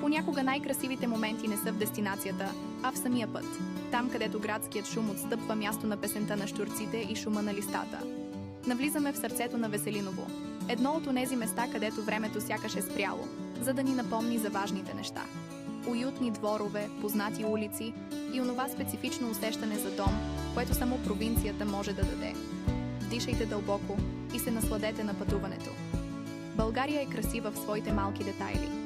Понякога най-красивите моменти не са в дестинацията, а в самия път. Там, където градският шум отстъпва място на песента на щурците и шума на листата. Навлизаме в сърцето на Веселиново. Едно от онези места, където времето сякаш е спряло, за да ни напомни за важните неща. Уютни дворове, познати улици и онова специфично усещане за дом, което само провинцията може да даде. Дишайте дълбоко и се насладете на пътуването. България е красива в своите малки детайли.